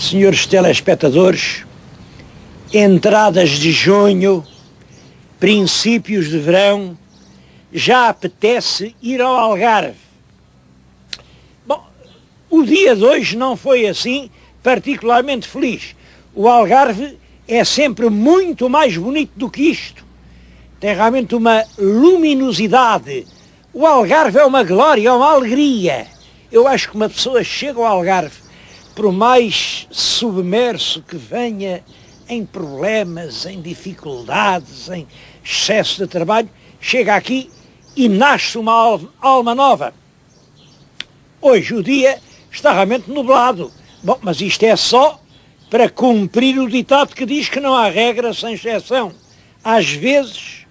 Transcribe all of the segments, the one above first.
Senhores telespectadores, entradas de junho, princípios de verão, já apetece ir ao Algarve. Bom, o dia de hoje não foi assim particularmente feliz. O Algarve é sempre muito mais bonito do que isto. Tem realmente uma luminosidade. O Algarve é uma glória, é uma alegria. Eu acho que uma pessoa chega ao Algarve, por mais submerso que venha em problemas, em dificuldades, em excesso de trabalho, chega aqui e nasce uma alma nova. Hoje o dia está realmente nublado. Bom, mas isto é só para cumprir o ditado que diz que não há regra sem exceção. Às vezes,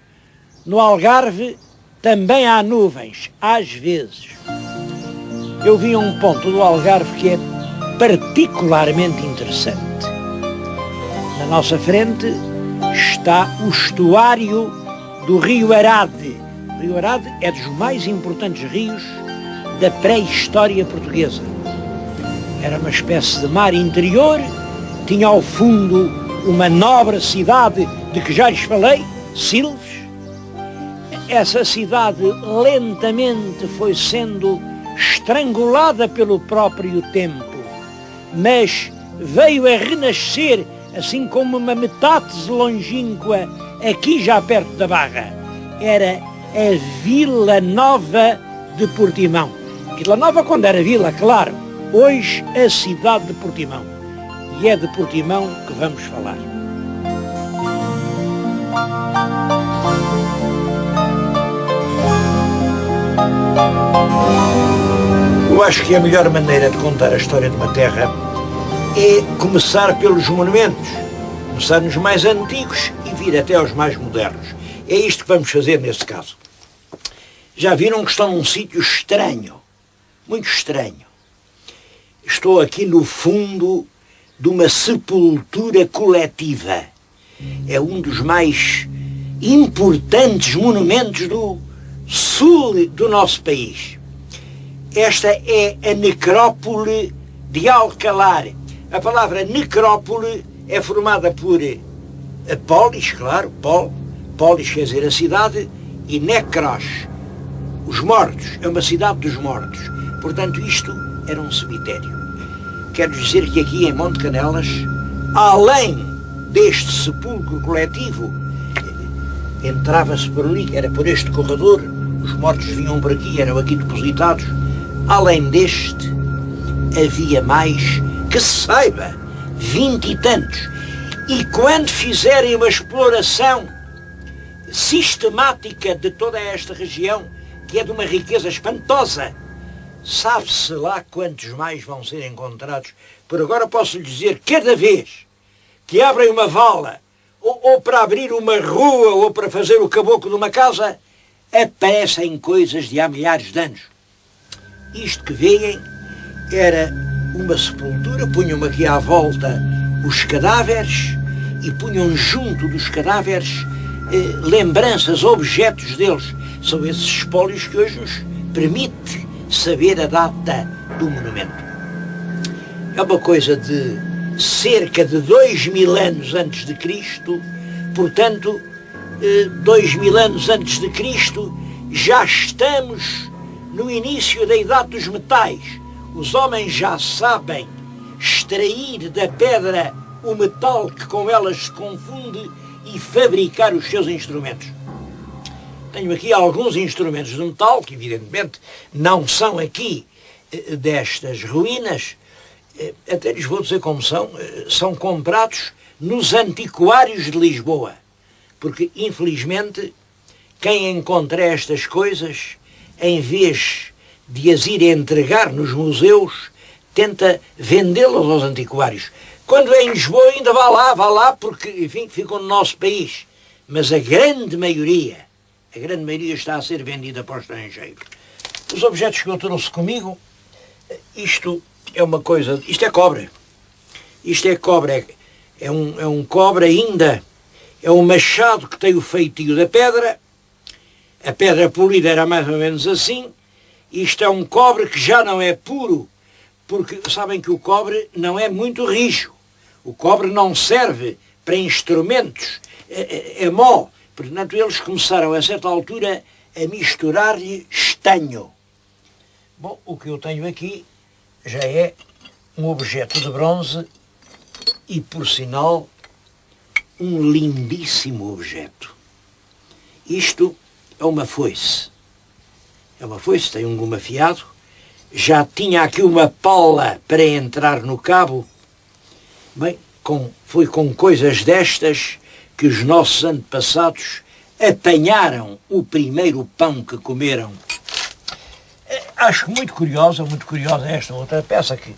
no Algarve, também há nuvens. Às vezes. Eu vi um ponto do Algarve que é particularmente interessante. Na nossa frente está o estuário do Rio Arade. O Rio Arade é dos mais importantes rios da pré-história portuguesa. Era uma espécie de mar interior, tinha ao fundo uma nobre cidade de que já lhes falei, Silves. Essa cidade lentamente foi sendo estrangulada pelo próprio tempo, mas veio a renascer, assim como uma metástase longínqua, aqui já perto da Barra. Era a Vila Nova de Portimão. Vila Nova quando era vila, claro. Hoje a cidade de Portimão. E é de Portimão que vamos falar. Eu acho que a melhor maneira de contar a história de uma terra é começar pelos monumentos, começar nos mais antigos e vir até aos mais modernos. É isto que vamos fazer neste caso. Já viram que estão num sítio estranho, muito estranho. Estou aqui no fundo de uma sepultura coletiva. É um dos mais importantes monumentos do sul do nosso país. Esta é a necrópole de Alcalar. A palavra necrópole é formada por polis, claro, polis quer dizer a cidade, e necros, os mortos, é uma cidade dos mortos. Portanto, isto era um cemitério. Quero dizer que aqui em Monte Canelas, além deste sepulcro coletivo, entrava-se por ali, era por este corredor, os mortos vinham por aqui, eram aqui depositados. Além deste, havia mais, que se saiba, 20 e tantos. E quando fizerem uma exploração sistemática de toda esta região, que é de uma riqueza espantosa, sabe-se lá quantos mais vão ser encontrados. Por agora posso lhe dizer, cada vez que abrem uma vala, ou para abrir uma rua, ou para fazer o caboclo de uma casa, aparecem coisas de há milhares de anos. Isto que veem era uma sepultura, punham aqui à volta os cadáveres e punham junto dos cadáveres lembranças, objetos deles. São esses espólios que hoje nos permite saber a data do monumento. É uma coisa de cerca de 2000 anos antes de Cristo, portanto, 2000 anos antes de Cristo, já estamos no início da idade dos metais. Os homens já sabem extrair da pedra o metal que com elas se confunde e fabricar os seus instrumentos. Tenho aqui alguns instrumentos de metal, que evidentemente não são aqui destas ruínas, até lhes vou dizer como são comprados nos antiquários de Lisboa, porque infelizmente quem encontra estas coisas, em vez de as ir entregar nos museus, tenta vendê-las aos antiquários. Quando é em Lisboa ainda vá lá, porque, enfim, ficam no nosso país. Mas a grande maioria está a ser vendida para o estrangeiro. Os objetos que eu trouxe comigo, isto é uma coisa, isto é cobre. Isto é cobre, é um cobre ainda, é um machado que tem o feitio da pedra. A pedra polida era mais ou menos assim. Isto é um cobre que já não é puro, porque sabem que o cobre não é muito rijo. O cobre não serve para instrumentos, é mó. Portanto, eles começaram, a certa altura, a misturar-lhe estanho. Bom, o que eu tenho aqui já é um objeto de bronze e, por sinal, um lindíssimo objeto. Isto é uma foice. É uma foice, tem um gume afiado. Já tinha aqui uma pala para entrar no cabo. Bem, foi com coisas destas que os nossos antepassados apanharam o primeiro pão que comeram. Acho muito curiosa esta outra peça, que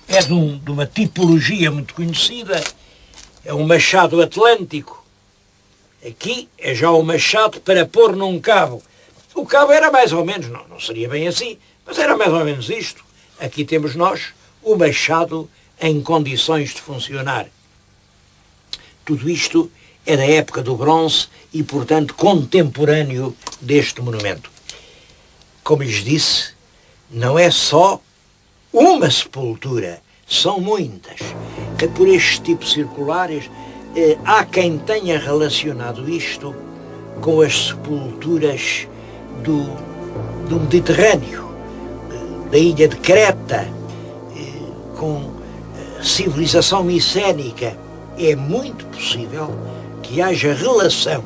é de uma tipologia muito conhecida. É um machado atlântico. Aqui é já o machado para pôr num cabo. O cabo era mais ou menos, não seria bem assim, mas era mais ou menos isto. Aqui temos nós o machado em condições de funcionar. Tudo isto é da época do bronze e, portanto, contemporâneo deste monumento. Como lhes disse, não é só uma sepultura, são muitas. Por estes tipos circulares, há quem tenha relacionado isto com as sepulturas do Mediterrâneo, da ilha de Creta, com a civilização micénica. É muito possível que haja relação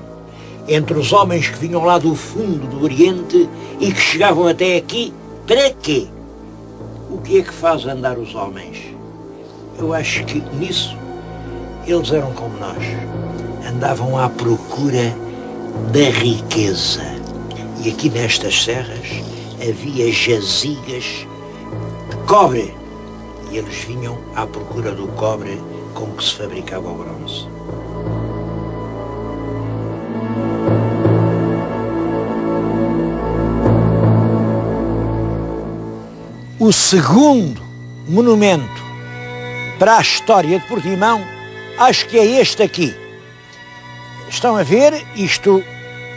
entre os homens que vinham lá do fundo do Oriente e que chegavam até aqui. Para quê? O que é que faz andar os homens? Eu acho que nisso eles eram como nós. Andavam à procura da riqueza. E aqui nestas serras havia jazigas de cobre. E eles vinham à procura do cobre com que se fabricava o bronze. O segundo monumento para a história de Portimão, acho que é este aqui. Estão a ver, isto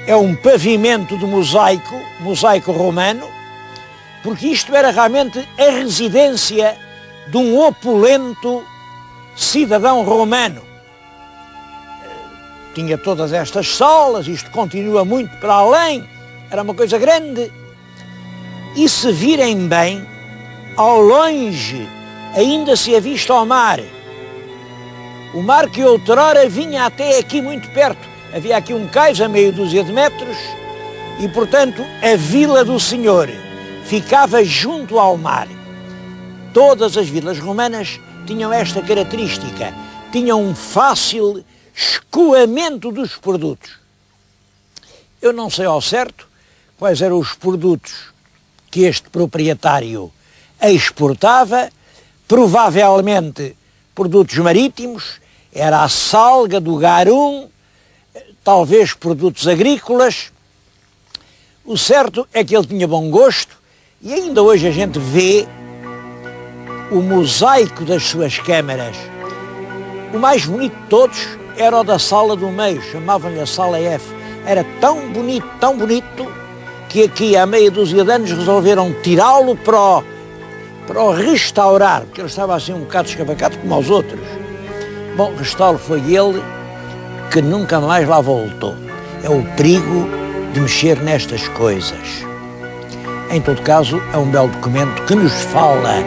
é um pavimento de mosaico romano, porque isto era realmente a residência de um opulento cidadão romano. Tinha todas estas salas, isto continua muito para além, era uma coisa grande. E se virem bem, ao longe ainda se avista ao mar. O mar que outrora vinha até aqui muito perto. Havia aqui um cais a meia dúzia de metros e, portanto, a Vila do Senhor ficava junto ao mar. Todas as vilas romanas tinham esta característica, tinham um fácil escoamento dos produtos. Eu não sei ao certo quais eram os produtos que este proprietário exportava, provavelmente produtos marítimos, era a salga do garum, talvez produtos agrícolas. O certo é que ele tinha bom gosto e ainda hoje a gente vê o mosaico das suas câmaras. O mais bonito de todos era o da sala do meio, chamavam-lhe a sala F. Era tão bonito, que aqui há meia dúzia de anos resolveram tirá-lo para o restaurar, porque ele estava assim um bocado escavacado como aos outros. Bom, restauro foi ele que nunca mais lá voltou. É o perigo de mexer nestas coisas. Em todo caso, é um belo documento que nos fala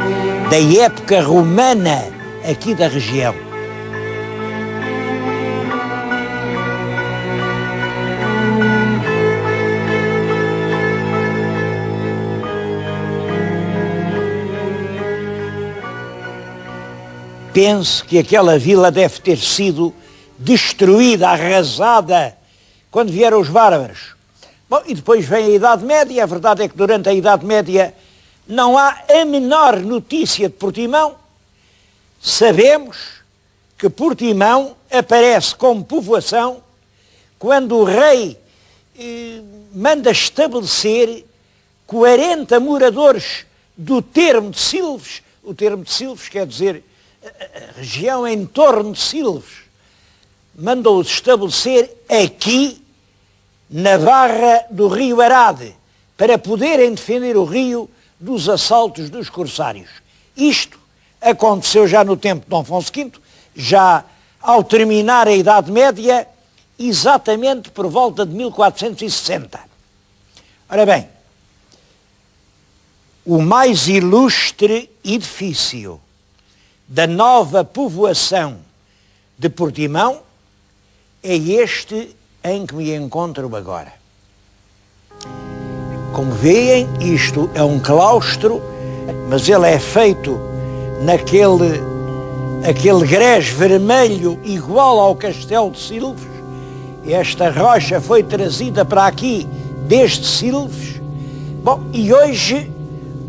da época romana aqui da região. Penso que aquela vila deve ter sido destruída, arrasada, quando vieram os bárbaros. Bom, e depois vem a Idade Média. A verdade é que durante a Idade Média não há a menor notícia de Portimão. Sabemos que Portimão aparece como povoação quando o rei manda estabelecer 40 moradores do termo de Silves. O termo de Silves quer dizer a região em torno de Silves. Mandou-os estabelecer aqui na barra do rio Arade, para poderem defender o rio dos assaltos dos corsários. Isto aconteceu já no tempo de Dom Afonso V, já ao terminar a Idade Média, exatamente por volta de 1460. Ora bem, o mais ilustre edifício da nova povoação de Portimão é este em que me encontro agora. Como veem, isto é um claustro, mas ele é feito naquele grés vermelho igual ao Castelo de Silves. Esta rocha foi trazida para aqui desde Silves. Bom, e hoje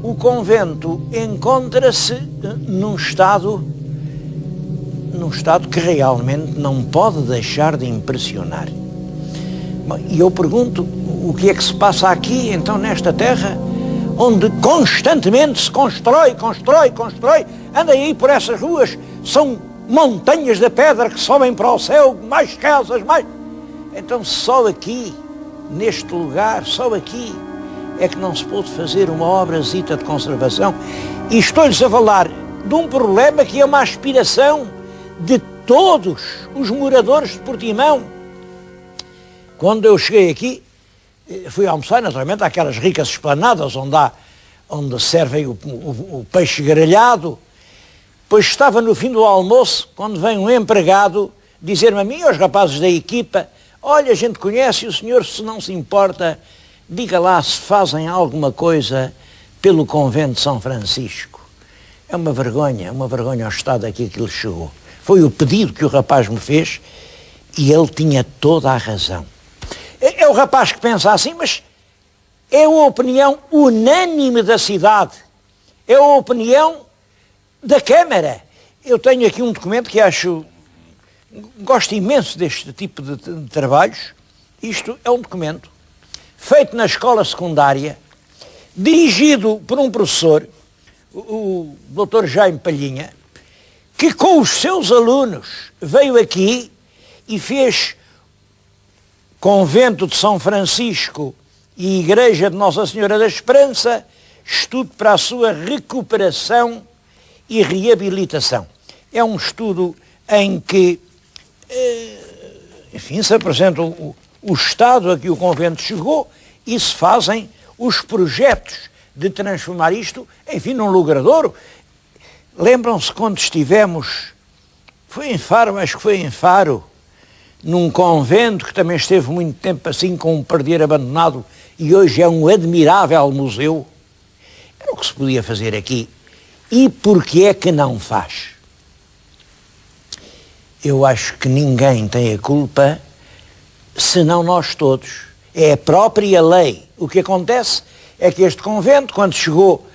o convento encontra-se num estado que realmente não pode deixar de impressionar. Bom, e eu pergunto, o que é que se passa aqui, então, nesta terra, onde constantemente se constrói, andem aí por essas ruas, são montanhas de pedra que sobem para o céu, mais casas, mais... Então só aqui, neste lugar, só aqui, é que não se pôde fazer uma obrazita de conservação. E estou-lhes a falar de um problema que é uma aspiração de todos os moradores de Portimão. Quando eu cheguei aqui, fui almoçar, naturalmente, àquelas ricas esplanadas onde servem o peixe grelhado. Pois estava no fim do almoço, quando vem um empregado dizer-me a mim e aos rapazes da equipa: olha, a gente conhece o senhor, se não se importa, diga lá se fazem alguma coisa pelo convento de São Francisco. É uma vergonha ao estado aqui que ele chegou. Foi o pedido que o rapaz me fez e ele tinha toda a razão. É o rapaz que pensa assim, mas é a opinião unânime da cidade, é a opinião da Câmara. Eu tenho aqui um documento que gosto imenso deste tipo de trabalhos. Isto é um documento feito na escola secundária, dirigido por um professor, o Dr. Jaime Palhinha, que com os seus alunos veio aqui e fez Convento de São Francisco e Igreja de Nossa Senhora da Esperança, estudo para a sua recuperação e reabilitação. É um estudo em que, enfim, se apresenta o estado a que o convento chegou e se fazem os projetos de transformar isto, enfim, num logradouro. Lembram-se quando estivemos, acho que foi em Faro, num convento que também esteve muito tempo assim com um perder abandonado e hoje é um admirável museu. Era o que se podia fazer aqui. E por que é que não faz? Eu acho que ninguém tem a culpa, senão nós todos. É a própria lei. O que acontece é que este convento, quando chegou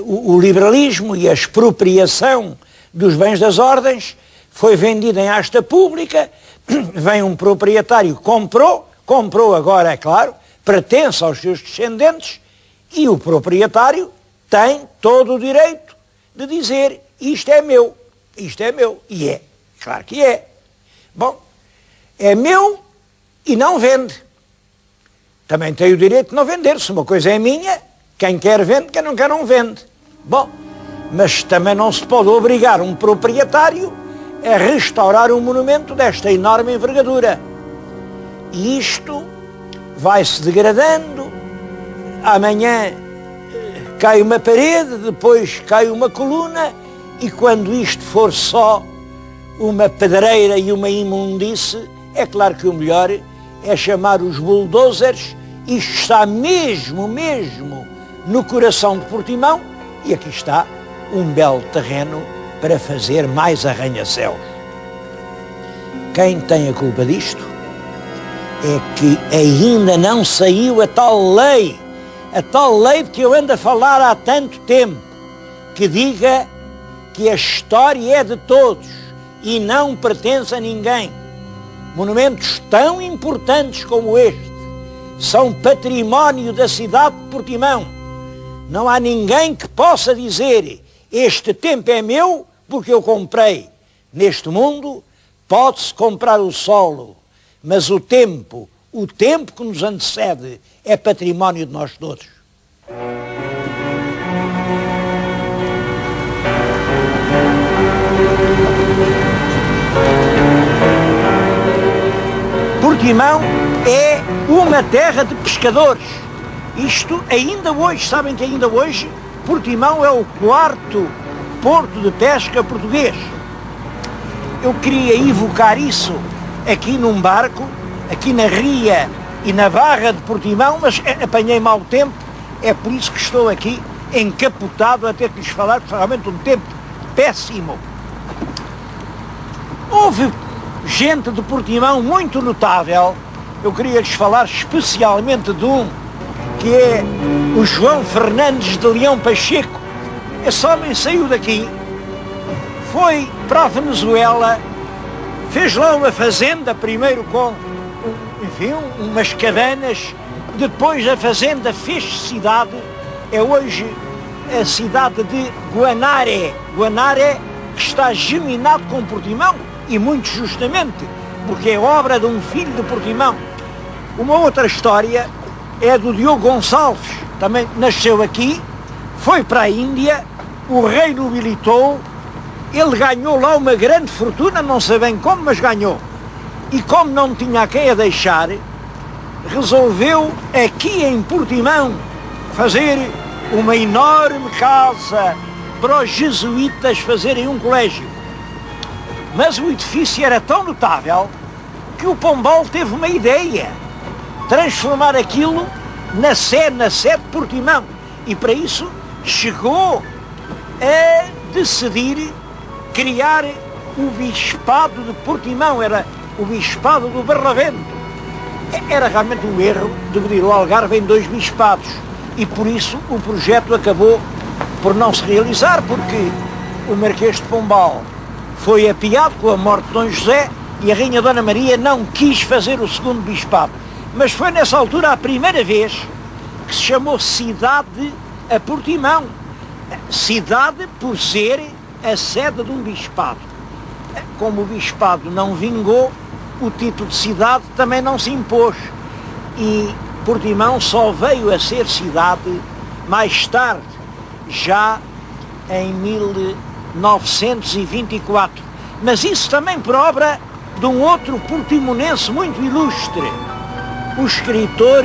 o liberalismo e a expropriação dos bens das ordens, foi vendido em asta pública, vem um proprietário, comprou agora, é claro, pertence aos seus descendentes, e o proprietário tem todo o direito de dizer: isto é meu, e é, claro que é. Bom, é meu e não vende. Também tem o direito de não vender. Se uma coisa é minha, quem quer vende, quem não quer não vende. Bom, mas também não se pode obrigar um proprietário a restaurar um monumento desta enorme envergadura. E isto vai-se degradando. Amanhã cai uma parede, depois cai uma coluna, e quando isto for só uma pedreira e uma imundície, é claro que o melhor é chamar os bulldozers. Isto está mesmo no coração de Portimão, e aqui está um belo terreno para fazer mais arranha-céus. Quem tem a culpa disto é que ainda não saiu a tal lei de que eu ando a falar há tanto tempo, que diga que a história é de todos e não pertence a ninguém. Monumentos tão importantes como este são património da cidade de Portimão. Não há ninguém que possa dizer: este tempo é meu porque eu comprei. Neste mundo pode-se comprar o solo, mas o tempo que nos antecede é património de nós todos. Portimão é uma terra de pescadores. Isto ainda hoje, sabem que ainda hoje Portimão é o quarto porto de pesca português. Eu queria evocar isso aqui num barco, aqui na ria e na barra de Portimão, mas apanhei mau tempo, é por isso que estou aqui encapotado a ter que lhes falar, porque realmente um tempo péssimo. Houve gente de Portimão muito notável, eu queria lhes falar especialmente de um, que é o João Fernandes de Leão Pacheco. Esse homem saiu daqui, foi para a Venezuela, fez lá uma fazenda, primeiro com, enfim, umas cabanas, depois a fazenda fez cidade, é hoje a cidade de Guanare. Guanare, que está geminado com Portimão, e muito justamente, porque é obra de um filho de Portimão. Uma outra história é do Diogo Gonçalves, também nasceu aqui, foi para a Índia, o rei nobilitou, ele ganhou lá uma grande fortuna, não sei bem como, mas ganhou. E como não tinha a quem a deixar, resolveu aqui em Portimão fazer uma enorme casa para os jesuítas fazerem um colégio. Mas o edifício era tão notável que o Pombal teve uma ideia, transformar aquilo na sede de Portimão. E para isso chegou a decidir criar o Bispado de Portimão, era o Bispado do Barlavento. Era realmente um erro dividir o Algarve em dois bispados e por isso o projeto acabou por não se realizar, porque o Marquês de Pombal foi apiado com a morte de Dom José e a Rainha Dona Maria não quis fazer o segundo bispado. Mas foi nessa altura a primeira vez que se chamou cidade a Portimão. Cidade por ser a sede de um bispado. Como o bispado não vingou, o título de cidade também não se impôs. E Portimão só veio a ser cidade mais tarde, já em 1924. Mas isso também por obra de um outro portimonense muito ilustre, o escritor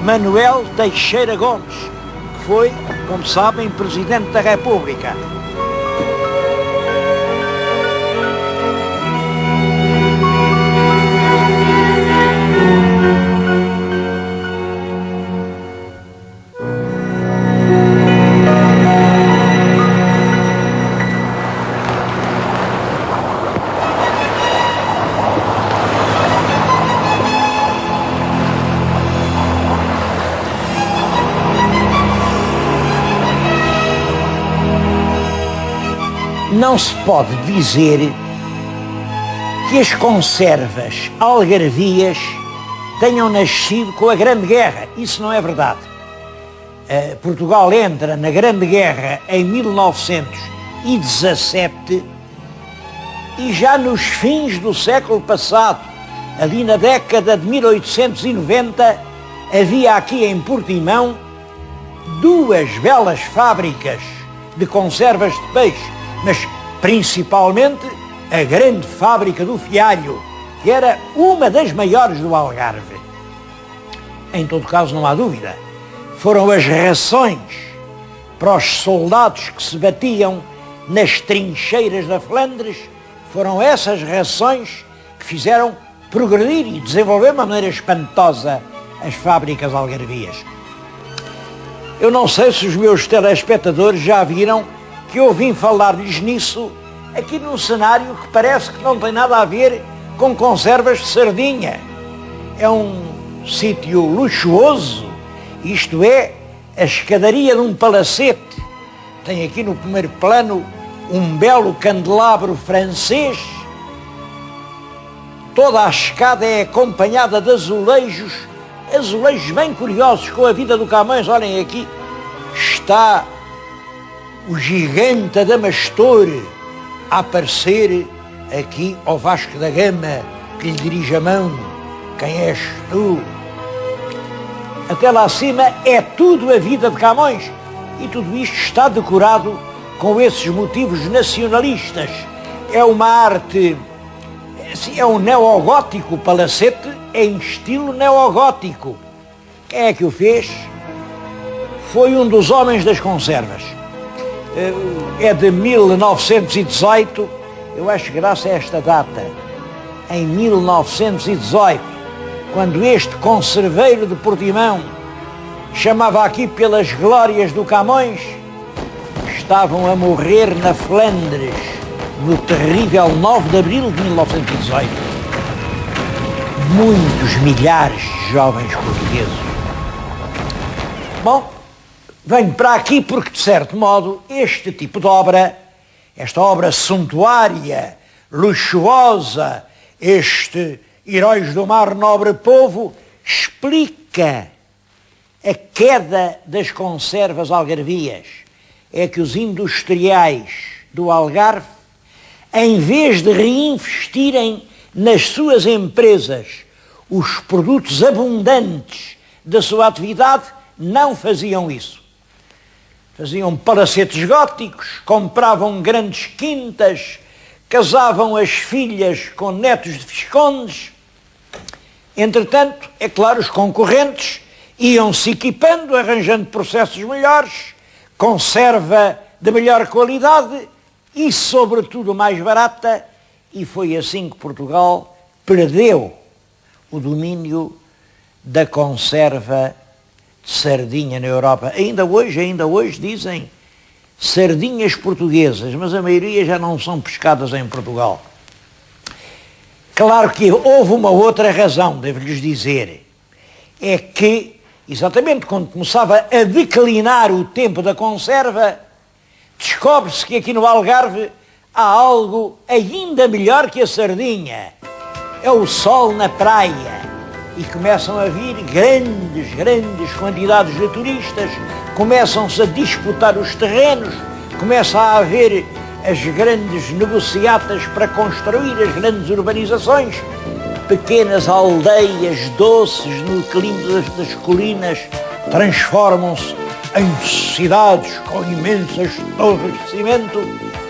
Manuel Teixeira Gomes, que foi, como sabem, Presidente da República. Não se pode dizer que as conservas algarvias tenham nascido com a Grande Guerra. Isso não é verdade. Portugal entra na Grande Guerra em 1917 e já nos fins do século passado, ali na década de 1890, havia aqui em Portimão duas belas fábricas de conservas de peixe, mas principalmente a grande fábrica do Fialho, que era uma das maiores do Algarve. Em todo caso, não há dúvida, foram as rações para os soldados que se batiam nas trincheiras da Flandres, foram essas rações que fizeram progredir e desenvolver de uma maneira espantosa as fábricas algarvias. Eu não sei se os meus telespectadores já viram que eu vim falar-lhes nisso aqui num cenário que parece que não tem nada a ver com conservas de sardinha. É um sítio luxuoso, isto é, a escadaria de um palacete. Tem aqui no primeiro plano um belo candelabro francês. Toda a escada é acompanhada de azulejos bem curiosos com a vida do Camões. Olhem aqui, está o gigante Adamastor a aparecer aqui ao Vasco da Gama, que lhe dirige a mão. Quem és tu? Até lá acima é tudo a vida de Camões e tudo isto está decorado com esses motivos nacionalistas. É uma arte, é um neogótico palacete em estilo neogótico. Quem é que o fez? Foi um dos homens das conservas. É de 1918, eu acho graça a esta data, em 1918, quando este conserveiro de Portimão chamava aqui pelas glórias do Camões, estavam a morrer na Flandres, no terrível 9 de abril de 1918. Muitos milhares de jovens portugueses. Bom, venho para aqui porque, de certo modo, este tipo de obra, esta obra suntuária, luxuosa, este Heróis do Mar, Nobre Povo, explica a queda das conservas algarvias. É que os industriais do Algarve, em vez de reinvestirem nas suas empresas os produtos abundantes da sua atividade, não faziam isso. Faziam palacetes góticos, compravam grandes quintas, casavam as filhas com netos de viscondes. Entretanto, é claro, os concorrentes iam-se equipando, arranjando processos melhores, conserva de melhor qualidade e, sobretudo, mais barata, e foi assim que Portugal perdeu o domínio da conserva de sardinha na Europa. Ainda hoje dizem sardinhas portuguesas, mas a maioria já não são pescadas em Portugal. Claro que houve uma outra razão, devo-lhes dizer, é que, exatamente quando começava a declinar o tempo da conserva, descobre-se que aqui no Algarve há algo ainda melhor que a sardinha. É o sol na praia. E começam a vir grandes quantidades de turistas, começam-se a disputar os terrenos, começa a haver as grandes negociatas para construir as grandes urbanizações, pequenas aldeias doces no clima das colinas transformam-se em cidades com imensas torres de cimento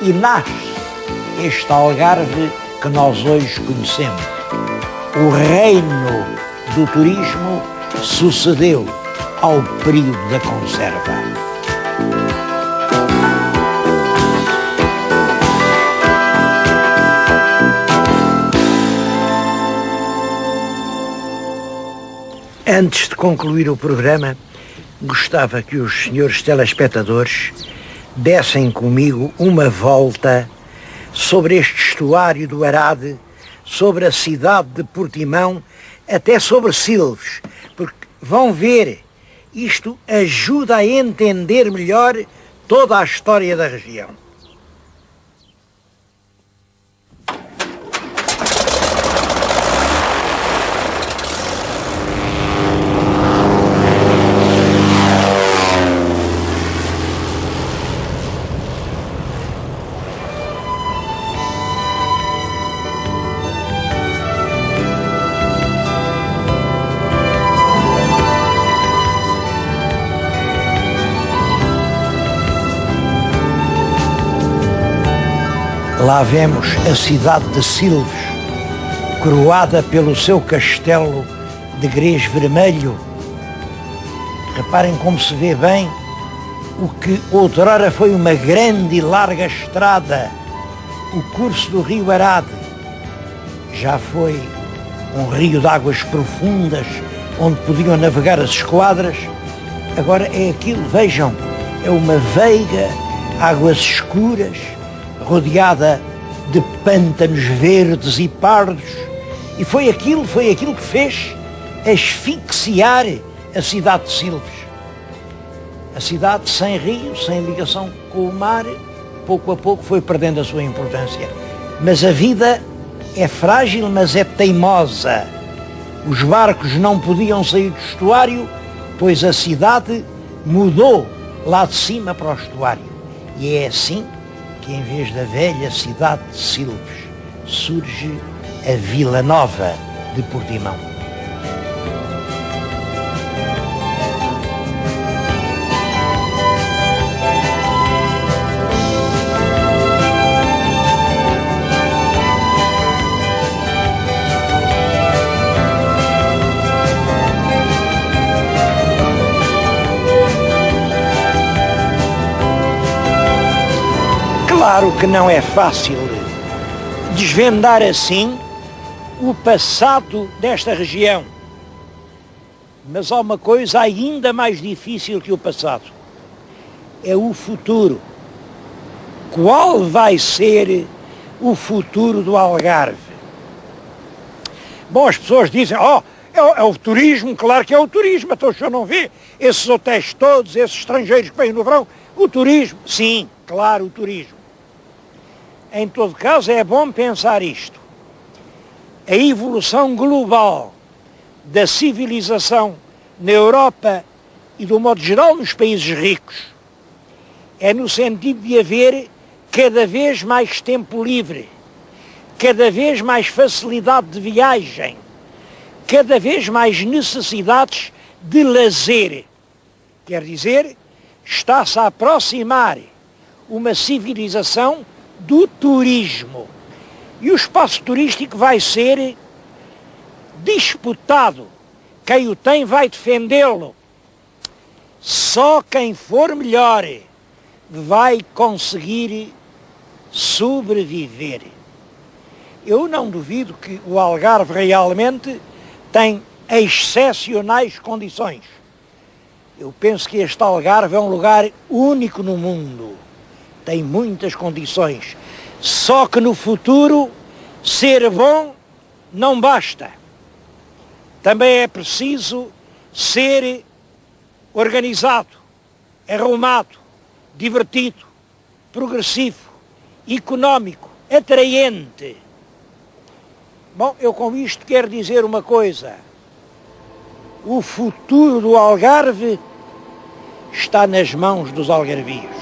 e nasce este Algarve que nós hoje conhecemos. O reino do turismo sucedeu ao período da conserva. Antes de concluir o programa, gostava que os senhores telespectadores dessem comigo uma volta sobre este estuário do Arade, sobre a cidade de Portimão, até sobre Silves, porque vão ver, isto ajuda a entender melhor toda a história da região. Lá vemos a cidade de Silves, coroada pelo seu castelo de grés vermelho. Reparem como se vê bem o que outrora foi uma grande e larga estrada, o curso do rio Arade. Já foi um rio de águas profundas, onde podiam navegar as esquadras. Agora é aquilo, vejam, é uma veiga, águas escuras, rodeada de pântanos verdes e pardos, e foi aquilo que fez asfixiar a cidade de Silves. A cidade sem rio, sem ligação com o mar, pouco a pouco foi perdendo a sua importância. Mas a vida é frágil, mas é teimosa. Os barcos não podiam sair do estuário, pois a cidade mudou lá de cima para o estuário. E é assim que, em vez da velha cidade de Silves, surge a Vila Nova de Portimão. Claro que não é fácil desvendar assim o passado desta região. Mas há uma coisa ainda mais difícil que o passado. É o futuro. Qual vai ser o futuro do Algarve? Bom, as pessoas dizem, é o turismo, claro que é o turismo, então o senhor não vê esses hotéis todos, esses estrangeiros que vêm no verão, o turismo, sim, claro, o turismo. Em todo caso, é bom pensar isto. A evolução global da civilização na Europa e, do modo geral, nos países ricos, é no sentido de haver cada vez mais tempo livre, cada vez mais facilidade de viagem, cada vez mais necessidades de lazer. Quer dizer, está-se a aproximar uma civilização do turismo. E o espaço turístico vai ser disputado. Quem o tem vai defendê-lo. Só quem for melhor vai conseguir sobreviver. Eu não duvido que o Algarve realmente tem excepcionais condições. Eu penso que este Algarve é um lugar único no mundo. Tem muitas condições. Só que no futuro, ser bom não basta. Também é preciso ser organizado, arrumado, divertido, progressivo, económico, atraente. Bom, eu com isto quero dizer uma coisa. O futuro do Algarve está nas mãos dos algarvios.